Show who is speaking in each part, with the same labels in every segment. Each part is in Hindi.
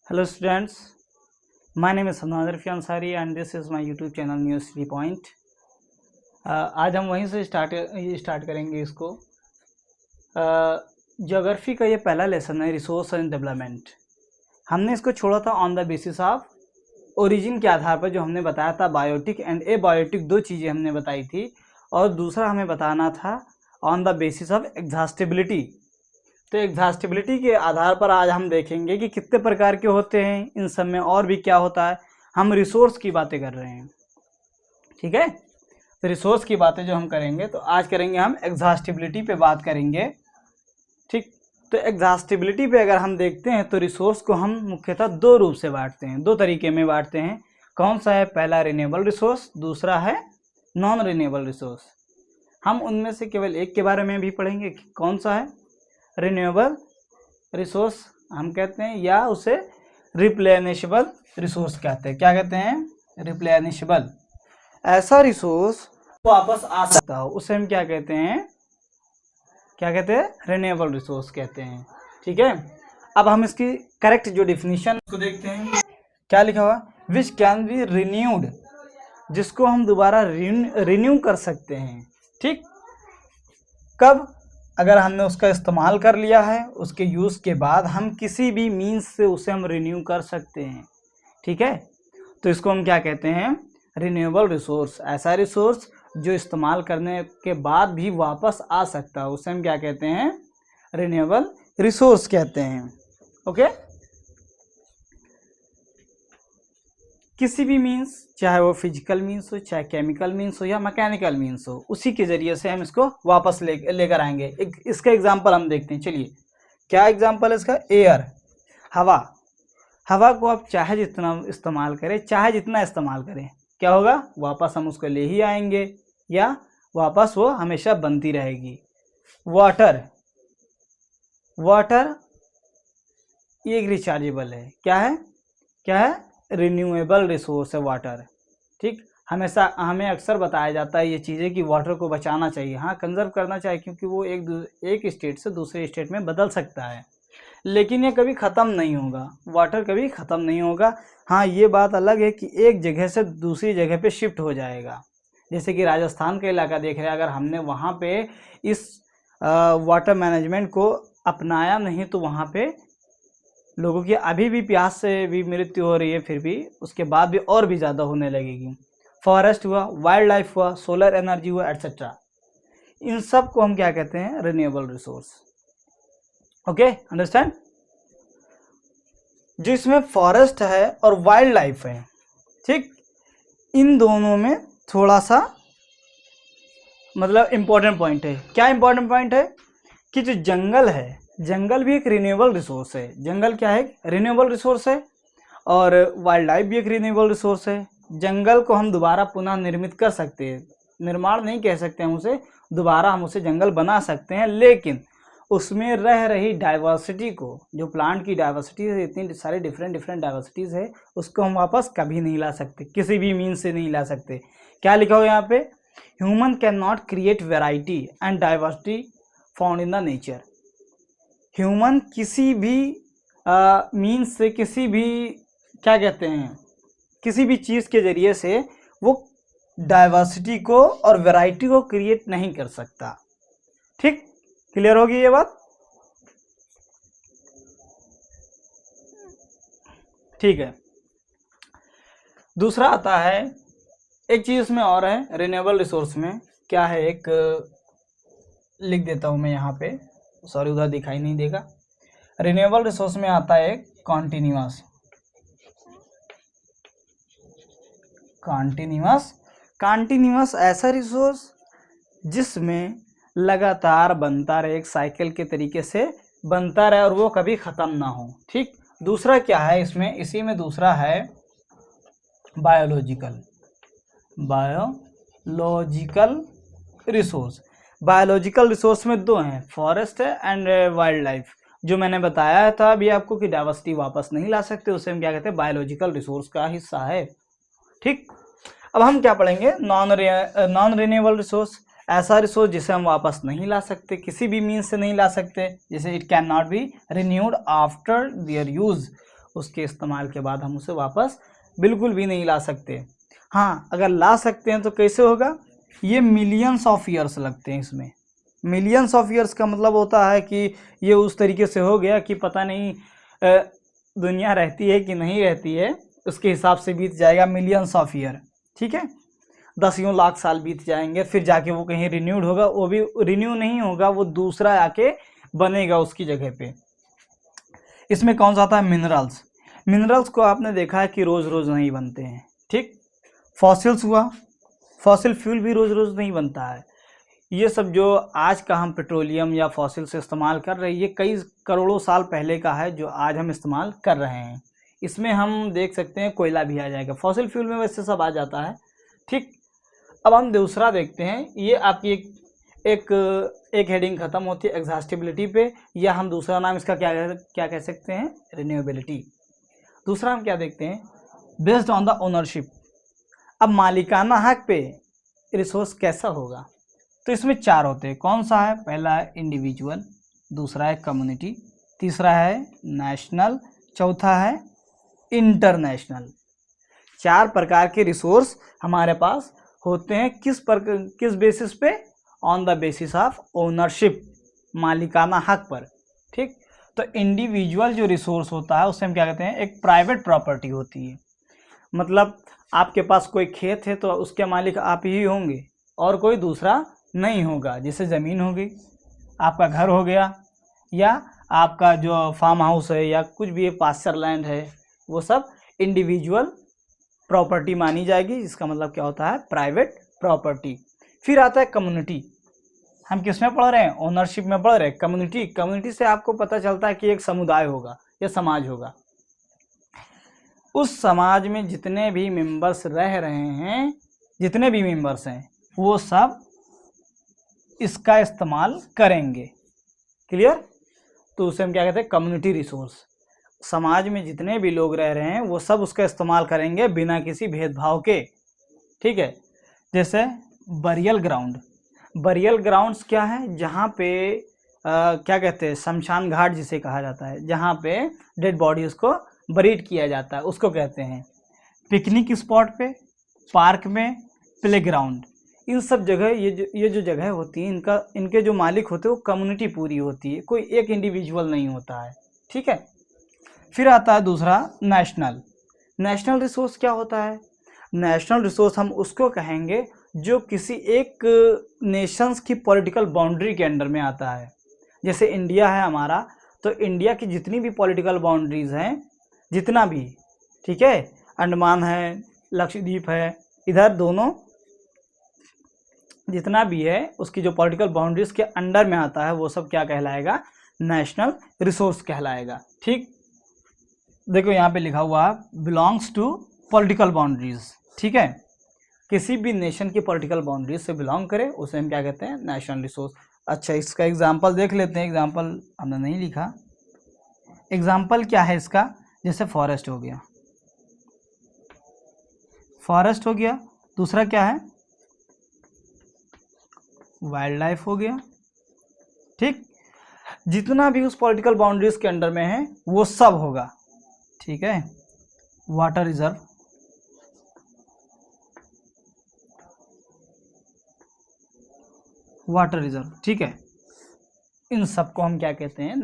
Speaker 1: Hello students, my name is Hamdan Arfi Ansari and this is my YouTube channel News City Point। आज हम वहीं से स्टार्ट करेंगे इसको। ज्योग्राफी का ये पहला लेसन है, रिसोर्स एंड डेवलपमेंट। हमने इसको छोड़ा था on the basis of origin के आधार पर, जो हमने बताया था बायोटिक एंड एबायोटिक, दो चीज़ें हमने बताई थी, और दूसरा हमें बताना था on the basis of exhaustibility. तो एग्जॉस्टिबिलिटी के आधार पर आज हम देखेंगे कि कितने प्रकार के होते हैं, इन सब में और भी क्या होता है। हम रिसोर्स की बातें कर रहे हैं, ठीक है। तो रिसोर्स की बातें जो हम करेंगे, तो आज करेंगे हम एग्जॉस्टिबिलिटी पे बात करेंगे, ठीक। तो एग्जॉस्टिबिलिटी पे अगर हम देखते हैं तो रिसोर्स को हम मुख्यतः दो रूप से बांटते हैं, दो तरीके में बांटते हैं। कौन सा है? पहला रिन्यूएबल रिसोर्स, दूसरा है नॉन रिन्यूएबल रिसोर्स। हम उनमें से केवल एक के बारे में भी पढ़ेंगे, कौन सा है? रिन्यूएबल रिसोर्स हम कहते हैं, या उसे रिप्लेनिशेबल रिसोर्स कहते हैं। क्या कहते हैं? रिप्लेनिशेबल। ऐसा रिसोर्स वापस आ सकता हो, उसे हम क्या कहते हैं? क्या कहते हैं? रिन्यूएबल रिसोर्स कहते हैं, ठीक है। अब हम इसकी करेक्ट जो डिफिनीशन को देखते हैं। क्या लिखा हुआ? विच कैन बी रिन्यूड, जिसको हम दोबारा रिन्यू कर सकते हैं, ठीक। कब? अगर हमने उसका इस्तेमाल कर लिया है, उसके यूज़ के बाद हम किसी भी मीन्स से उसे हम रिन्यू कर सकते हैं, ठीक है। तो इसको हम क्या कहते हैं? Renewable resource. ऐसा रिसोर्स जो इस्तेमाल करने के बाद भी वापस आ सकता है, उसे हम क्या कहते हैं? रिन्यूएबल रिसोर्स कहते हैं, ओके। किसी भी मीन्स, चाहे वो फिजिकल मीन्स हो, चाहे केमिकल मीन्स हो, या मैकेनिकल मीन्स हो, उसी के ज़रिए से हम इसको वापस लेकर आएंगे। इसका एग्जांपल हम देखते हैं, चलिए। क्या एग्जांपल है इसका? एयर, हवा। हवा को आप चाहे जितना इस्तेमाल करें, चाहे जितना इस्तेमाल करें, क्या होगा? वापस हम उसको ले ही आएंगे, या वापस वो हमेशा बनती रहेगी। वाटर, वाटर ये एक रिचार्जेबल है। क्या है? क्या है? रिन्यूएबल रिसोर्स है वाटर, ठीक। हमेशा हमें अक्सर बताया जाता है ये चीज़ें कि वाटर को बचाना चाहिए, हाँ, कंजर्व करना चाहिए, क्योंकि वो एक स्टेट से दूसरे स्टेट में बदल सकता है, लेकिन ये कभी ख़त्म नहीं होगा। वाटर कभी ख़त्म नहीं होगा। हाँ, ये बात अलग है कि एक जगह से दूसरी जगह पे शिफ्ट हो जाएगा। जैसे कि राजस्थान का इलाका देख रहे हैं, अगर हमने वहाँ पे इस वाटर मैनेजमेंट को अपनाया नहीं, तो वहाँ पे लोगों की अभी भी प्यास से भी मृत्यु हो रही है, फिर भी उसके बाद भी और भी ज़्यादा होने लगेगी। फॉरेस्ट हुआ, वाइल्ड लाइफ हुआ, सोलर एनर्जी हुआ, एट्सेट्रा, इन सब को हम क्या कहते हैं? Renewable resource, okay, understand. जो इसमें फॉरेस्ट है और वाइल्ड लाइफ है, ठीक, इन दोनों में थोड़ा सा मतलब इम्पोर्टेंट पॉइंट है। क्या इम्पोर्टेंट पॉइंट है? कि जो जंगल है, जंगल भी एक रिन्यूएबल रिसोर्स है। जंगल क्या है? रिन्यूएबल रिसोर्स है। और वाइल्ड लाइफ भी एक रिन्यूएबल रिसोर्स है। जंगल को हम दोबारा पुनः निर्मित कर सकते हैं, निर्माण नहीं कह सकते हम उसे, दोबारा हम उसे जंगल बना सकते हैं, लेकिन उसमें रह रही डाइवर्सिटी को, जो प्लांट की डाइवर्सिटी है, इतनी सारी डिफरेंट डाइवर्सिटीज़ है, उसको हम वापस कभी नहीं ला सकते, किसी भी मीन्स से नहीं ला सकते। क्या लिखा हो यहाँ पे? Human can not create variety and diversity found in the nature. Human किसी भी मीन्स से, किसी भी, क्या कहते हैं, किसी भी चीज़ के ज़रिए से वो डाइवर्सिटी को और वैरायटी को क्रिएट नहीं कर सकता, ठीक। क्लियर होगी ये बात? ठीक है। दूसरा आता है, एक चीज़ इसमें और है रिन्यूएबल रिसोर्स में। क्या है? एक लिख देता हूँ मैं यहाँ पे, सॉरी उधर दिखाई नहीं देगा। रिन्यूएबल रिसोर्स में आता है कॉन्टिन्यूअस। कॉन्टिन्यूअस ऐसा रिसोर्स जिसमें लगातार बनता रहे, एक साइकिल के तरीके से बनता रहे और वो कभी ख़त्म ना हो, ठीक। दूसरा क्या है इसमें? इसी में दूसरा है बायोलॉजिकल रिसोर्स। बायोलॉजिकल रिसोर्स में दो हैं, फॉरेस्ट है एंड वाइल्ड लाइफ। जो मैंने बताया था अभी आपको कि डाइवर्सिटी वापस नहीं ला सकते, उसे हम क्या कहते हैं? बायोलॉजिकल रिसोर्स का हिस्सा है, ठीक। अब हम क्या पढ़ेंगे? Non renewable resource. ऐसा रिसोर्स जिसे हम वापस नहीं ला सकते, किसी भी मीन्स से नहीं ला सकते, जैसे it can not be renewed after their use, उसके इस्तेमाल के बाद हम उसे वापस बिल्कुल भी नहीं ला सकते। हाँ, अगर ला सकते हैं तो कैसे होगा, ये मिलियंस ऑफ ईयर्स लगते हैं इसमें। मिलियंस ऑफ ईयर्स का मतलब होता है कि ये उस तरीके से हो गया कि पता नहीं दुनिया रहती है कि नहीं रहती है, उसके हिसाब से बीत जाएगा मिलियंस ऑफ ईयर। ठीक है, 10 लाख साल बीत जाएंगे, फिर जाके वो कहीं रिन्यूड होगा, वो भी रिन्यू नहीं होगा, वो दूसरा आके बनेगा उसकी जगह पे। इसमें कौन सा आता है, मिनरल्स। मिनरल्स को आपने देखा है कि रोज़ रोज़ नहीं बनते हैं। ठीक, फॉसिल्स हुआ, फॉसिल फ्यूल भी रोज़ रोज़ नहीं बनता है। ये सब जो आज का हम पेट्रोलियम या फॉसिल से इस्तेमाल कर रहे हैं, ये कई करोड़ों साल पहले का है जो आज हम इस्तेमाल कर रहे हैं। इसमें हम देख सकते हैं कोयला भी आ जाएगा, फॉसिल फ्यूल में वैसे सब आ जाता है। ठीक, अब हम दूसरा देखते हैं, ये आपकी एक हेडिंग खत्म होती है एग्जॉस्टिबिलिटी पे, या हम दूसरा नाम इसका क्या कह सकते हैं, रिन्यूएबिलिटी। दूसरा हम क्या देखते हैं, बेस्ड ऑन द ओनरशिप। अब मालिकाना हक पे रिसोर्स कैसा होगा, तो इसमें 4 होते हैं। कौन सा है, पहला है इंडिविजुअल, दूसरा है कम्युनिटी, तीसरा है नेशनल, चौथा है इंटरनेशनल। 4 प्रकार के रिसोर्स हमारे पास होते हैं। किस बेसिस पे, on the basis of ownership, मालिकाना हक पर। ठीक, तो इंडिविजुअल जो रिसोर्स होता है उसे हम क्या कहते हैं, एक प्राइवेट प्रॉपर्टी होती है। मतलब आपके पास कोई खेत है तो उसके मालिक आप ही होंगे और कोई दूसरा नहीं होगा। जैसे ज़मीन हो गई, आपका घर हो गया, या आपका जो फार्म हाउस है या कुछ भी पास्चर लैंड है, वो सब इंडिविजुअल प्रॉपर्टी मानी जाएगी, जिसका मतलब क्या होता है, प्राइवेट प्रॉपर्टी। फिर आता है कम्युनिटी। हम किस में पढ़ रहे हैं, ओनरशिप में पढ़ रहे हैं। कम्युनिटी से आपको पता चलता है कि एक समुदाय होगा या समाज होगा। उस समाज में जितने भी मेंबर्स रह रहे हैं, जितने भी मेंबर्स हैं, वो सब इसका इस्तेमाल करेंगे। क्लियर, तो उसे हम क्या कहते हैं, कम्युनिटी रिसोर्स। समाज में जितने भी लोग रह रहे हैं वो सब उसका इस्तेमाल करेंगे बिना किसी भेदभाव के। ठीक है, जैसे बरियल ग्राउंड। बरियल ग्राउंड्स क्या है, जहाँ पे क्या कहते हैं, शमशान घाट जिसे कहा जाता है, जहाँ पे डेड बॉडीज को बरीड किया जाता है, उसको कहते हैं। पिकनिक स्पॉट पे, पार्क में, प्लेग्राउंड, इन सब जगह ये जो जगह होती है, इनके जो मालिक होते हैं वो कम्युनिटी पूरी होती है, कोई एक इंडिविजुअल नहीं होता है। ठीक है, फिर आता है दूसरा नेशनल। नेशनल रिसोर्स क्या होता है, नेशनल रिसोर्स हम उसको कहेंगे जो किसी एक नेशंस की पॉलिटिकल बाउंड्री के अंडर में आता है। जैसे इंडिया है हमारा, तो इंडिया की जितनी भी पॉलिटिकल बाउंड्रीज हैं, जितना भी, ठीक है, अंडमान है, लक्षद्वीप है, इधर दोनों जितना भी है, उसकी जो पॉलिटिकल बाउंड्रीज के अंडर में आता है, वो सब क्या कहलाएगा, नेशनल रिसोर्स कहलाएगा। ठीक, देखो यहाँ पे लिखा हुआ है बिलोंग्स टू पॉलिटिकल बाउंड्रीज। ठीक है, किसी भी नेशन की पॉलिटिकल बाउंड्रीज से बिलोंग करे उसे हम क्या कहते हैं, नेशनल रिसोर्स। अच्छा, इसका एग्जांपल देख लेते हैं। एग्जांपल हमने नहीं लिखा, एग्जांपल क्या है इसका, जैसे फॉरेस्ट हो गया, फॉरेस्ट हो गया। दूसरा क्या है, वाइल्ड लाइफ हो गया। ठीक, जितना भी उस पॉलिटिकल बाउंड्रीज के अंडर में है वो सब होगा। ठीक है, वाटर रिजर्व, वाटर रिजर्व। ठीक है, इन सबको हम क्या कहते हैं,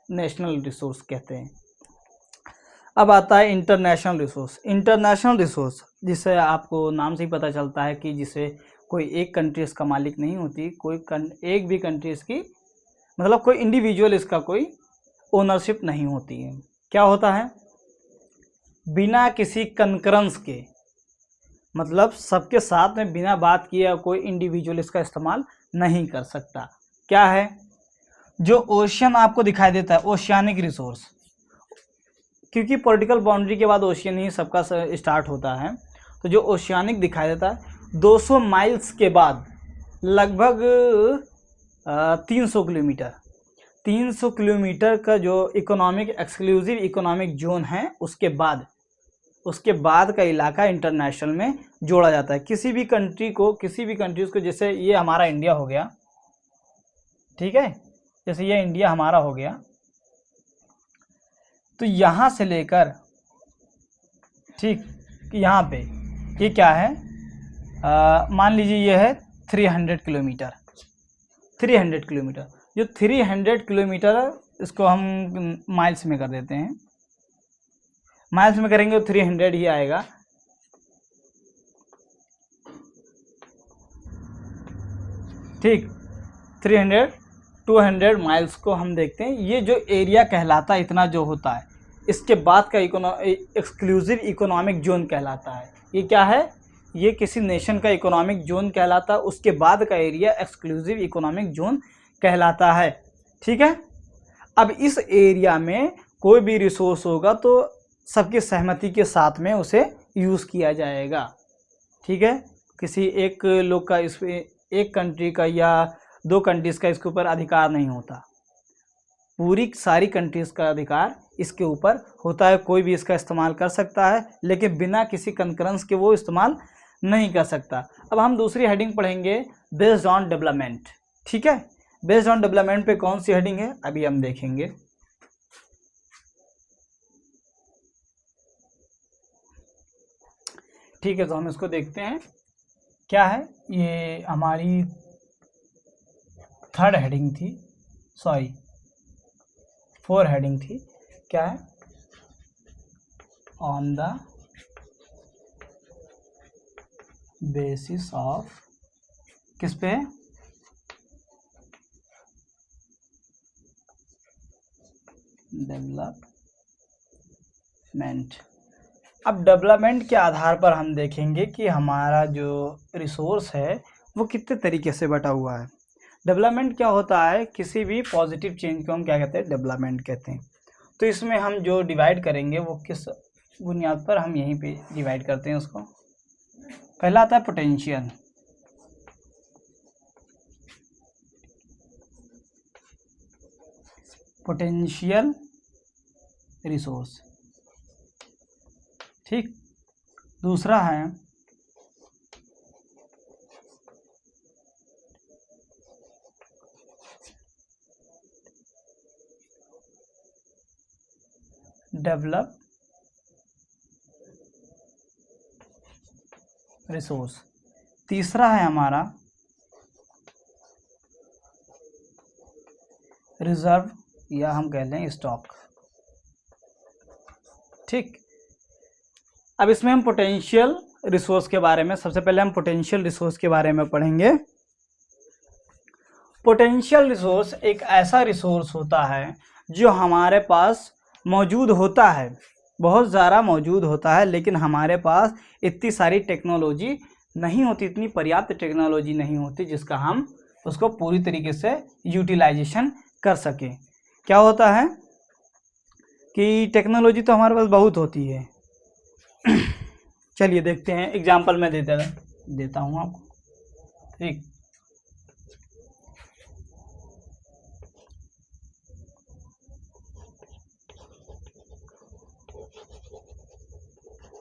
Speaker 1: नेशनल रिसोर्स कहते हैं। अब आता है इंटरनेशनल रिसोर्स। इंटरनेशनल रिसोर्स जिसे आपको नाम से ही पता चलता है कि जिसे कोई एक कंट्री इसका मालिक नहीं होती, एक भी कंट्री इसकी, मतलब कोई इंडिविजुअल इसका कोई ओनरशिप नहीं होती है। क्या होता है, बिना किसी कंकरेंस के, मतलब सबके साथ में बिना बात किए कोई इंडिविजुअल इसका इस्तेमाल नहीं कर सकता। क्या है, जो ओशियन आपको दिखाई देता है, ओशियानिक रिसोर्स, क्योंकि पॉलिटिकल बाउंड्री के बाद ओशियन ही सबका स्टार्ट होता है, तो जो ओशियानिक दिखाई देता है 200 माइल्स के बाद, लगभग 300 किलोमीटर, 300 किलोमीटर का जो इकोनॉमिक एक्सक्लूसिव इकोनॉमिक जोन है, उसके बाद का इलाका इंटरनेशनल में जोड़ा जाता है। किसी भी कंट्रीज को, जैसे ये हमारा इंडिया हो गया, ठीक है, जैसे ये इंडिया हमारा हो गया, तो यहाँ से लेकर ठीक यहाँ पे ये क्या है, मान लीजिए ये है 300 किलोमीटर। 300 किलोमीटर, जो 300 किलोमीटर इसको हम माइल्स में कर देते हैं, माइल्स में करेंगे तो 300 ही आएगा। ठीक, 300 200 माइल्स को हम देखते हैं। ये जो एरिया कहलाता है इतना जो होता है, इसके बाद का एक्सक्लूसिव इकोनॉमिक जोन कहलाता है। ये क्या है, ये किसी नेशन का इकोनॉमिक जोन कहलाता है, उसके बाद का एरिया एक्सक्लूसिव इकोनॉमिक जोन कहलाता है। ठीक है, अब इस एरिया में कोई भी रिसोर्स होगा तो सबकी सहमति के साथ में उसे यूज़ किया जाएगा। ठीक है, किसी एक लोग का इस एक कंट्री का या 2 कंट्रीज़ का इसके ऊपर अधिकार नहीं होता, पूरी सारी कंट्रीज़ का अधिकार इसके ऊपर होता है। कोई भी इसका इस्तेमाल कर सकता है, लेकिन बिना किसी कंकरेंस के वो इस्तेमाल नहीं कर सकता। अब हम दूसरी हेडिंग पढ़ेंगे, बेस्ड ऑन डेवलपमेंट। ठीक है, बेस्ड ऑन डेवलपमेंट पे कौन सी हेडिंग है अभी हम देखेंगे। ठीक है, तो हम इसको देखते हैं क्या है। ये हमारी 3rd हेडिंग थी, सॉरी 4 हेडिंग थी। क्या है, ऑन द बेसिस ऑफ, किस पे, डेवलपमेंट। अब डेवलपमेंट के आधार पर हम देखेंगे कि हमारा जो रिसोर्स है वो कितने तरीके से बटा हुआ है। डेवलपमेंट क्या होता है, किसी भी पॉजिटिव चेंज को हम क्या कहते हैं, डेवलपमेंट कहते हैं। तो इसमें हम जो डिवाइड करेंगे वो किस बुनियाद पर, हम यहीं पे डिवाइड करते हैं उसको। पहला आता है पोटेंशियल। पोटेंशियल रिसोर्स, ठीक। दूसरा है डेवलप रिसोर्स। तीसरा है हमारा रिजर्व या हम कह लें स्टॉक। ठीक, अब इसमें हम पोटेंशियल रिसोर्स के बारे में, सबसे पहले हम पोटेंशियल रिसोर्स के बारे में पढ़ेंगे। पोटेंशियल रिसोर्स एक ऐसा रिसोर्स होता है जो हमारे पास मौजूद होता है, बहुत ज़्यादा मौजूद होता है, लेकिन हमारे पास इतनी सारी टेक्नोलॉजी नहीं होती, इतनी पर्याप्त टेक्नोलॉजी नहीं होती जिसका हम उसको पूरी तरीके से यूटिलाइजेशन कर सकें। क्या होता है कि टेक्नोलॉजी तो हमारे पास बहुत होती है। चलिए देखते हैं, एग्जाम्पल मैं देता हूँ आपको। ठीक,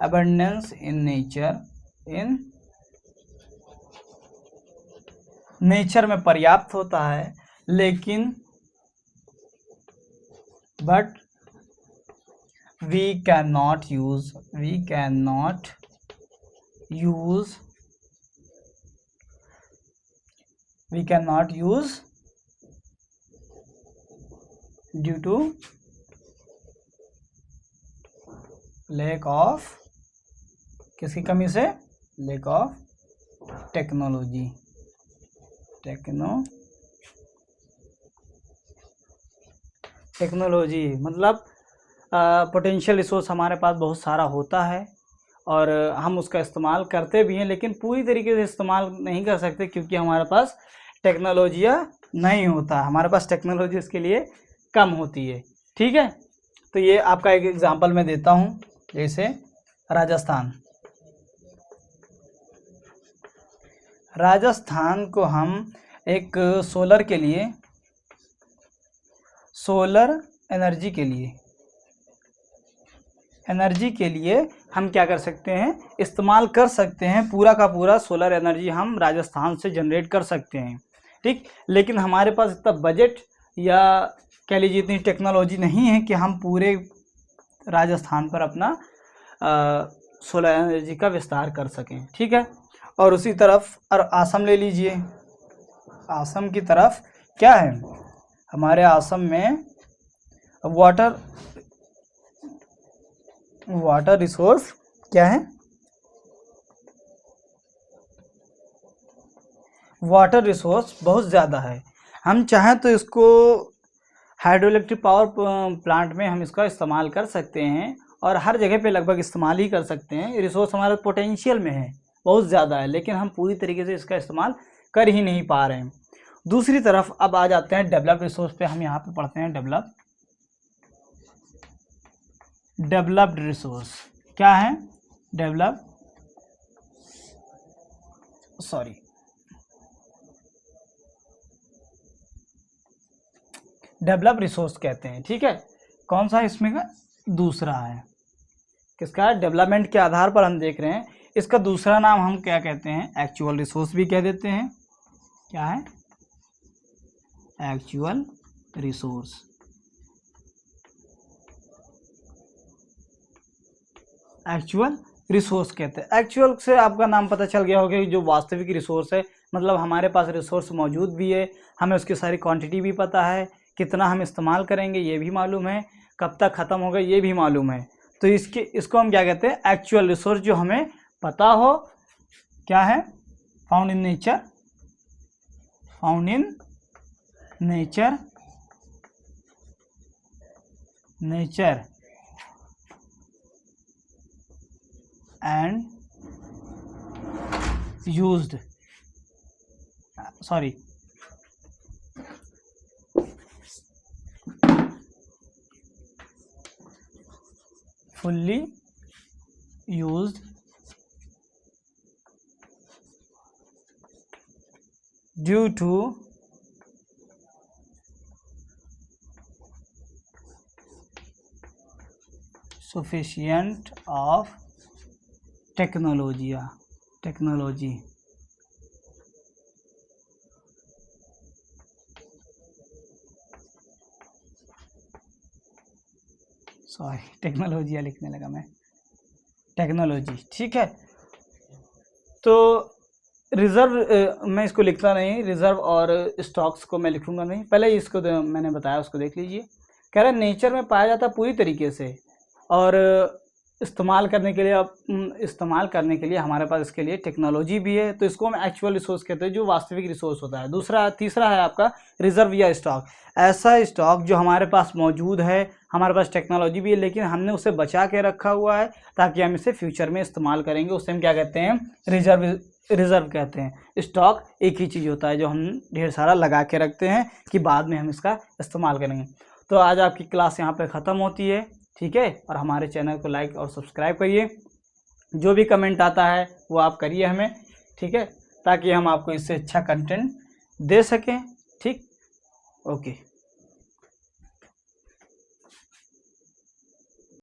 Speaker 1: abundance in nature, in nature में पर्याप्त होता है, लेकिन but we cannot use due to lack of, किसकी कमी से, lack of टेक्नोलॉजी। टेक्नोलॉजी मतलब पोटेंशियल रिसोर्स हमारे पास बहुत सारा होता है और हम उसका इस्तेमाल करते भी हैं, लेकिन पूरी तरीके से इस्तेमाल नहीं कर सकते क्योंकि हमारे पास टेक्नोलॉजिया नहीं होता, हमारे पास टेक्नोलॉजी इसके लिए कम होती है। ठीक है, तो ये आपका एक एग्जांपल मैं देता हूँ, जैसे राजस्थान को हम एक सोलर एनर्जी के लिए हम क्या कर सकते हैं, इस्तेमाल कर सकते हैं। पूरा का पूरा सोलर एनर्जी हम राजस्थान से जनरेट कर सकते हैं। ठीक, लेकिन हमारे पास इतना बजट या कह लीजिए इतनी टेक्नोलॉजी नहीं है कि हम पूरे राजस्थान पर अपना सोलर एनर्जी का विस्तार कर सकें। ठीक है, और उसी तरफ और असम ले लीजिए। असम की तरफ क्या है, हमारे असम में वाटर रिसोर्स क्या है, वाटर रिसोर्स बहुत ज़्यादा है। हम चाहें तो इसको हाइड्रो इलेक्ट्रिक पावर प्लांट में हम इसका इस्तेमाल कर सकते हैं और हर जगह पे लगभग इस्तेमाल ही कर सकते हैं। रिसोर्स हमारे पोटेंशियल में है, बहुत ज़्यादा है, लेकिन हम पूरी तरीके से इसका इस्तेमाल कर ही नहीं पा रहे हैं। दूसरी तरफ अब आ जाते हैं डेवलप्ड रिसोर्स पे। हम यहाँ पे पढ़ते हैं डेवलप्ड रिसोर्स क्या है, डेवलप रिसोर्स कहते हैं। ठीक है, कौन सा इसमें का दूसरा है, किसका, डेवलपमेंट के आधार पर हम देख रहे हैं। इसका दूसरा नाम हम क्या कहते हैं, एक्चुअल रिसोर्स भी कह देते हैं। क्या है, एक्चुअल रिसोर्स। एक्चुअल रिसोर्स कहते हैं। एक्चुअल से आपका नाम पता चल गया होगा कि जो वास्तविक रिसोर्स है, मतलब हमारे पास रिसोर्स मौजूद भी है, हमें उसकी सारी क्वांटिटी भी पता है, कितना हम इस्तेमाल करेंगे ये भी मालूम है, कब तक ख़त्म होगा ये भी मालूम है। तो इसको हम क्या कहते हैं, एक्चुअल रिसोर्स, जो हमें पता हो। क्या है, found in nature and used, fully used due to sufficient of technology टेक्नोलॉजिया लिखने लगा मैं, टेक्नोलॉजी। ठीक है, तो रिजर्व मैं इसको लिखता नहीं, रिजर्व और स्टॉक्स को मैं लिखूंगा नहीं, पहले इसको मैंने बताया उसको देख लीजिए। कह रहे नेचर में पाया जाता पूरी तरीके से, और इस्तेमाल करने के लिए हमारे पास इसके लिए टेक्नोलॉजी भी है, तो इसको हम एक्चुअल रिसोर्स कहते हैं, जो वास्तविक रिसोर्स होता है। तीसरा है आपका रिजर्व या स्टॉक, ऐसा स्टॉक जो हमारे पास मौजूद है, हमारे पास टेक्नोलॉजी भी है, लेकिन हमने उसे बचा के रखा हुआ है ताकि हम इसे फ्यूचर में इस्तेमाल करेंगे, उसे हम क्या कहते हैं, रिजर्व कहते हैं। स्टॉक एक ही चीज़ होता है जो हम ढेर सारा लगा के रखते हैं कि बाद में हम इसका इस्तेमाल करेंगे। तो आज आपकी क्लास यहाँ पे ख़त्म होती है। ठीक है, और हमारे चैनल को लाइक और सब्सक्राइब करिए, जो भी कमेंट आता है वो आप करिए हमें। ठीक है, ताकि हम आपको इससे अच्छा कंटेंट दे सकें। ठीक, ओके।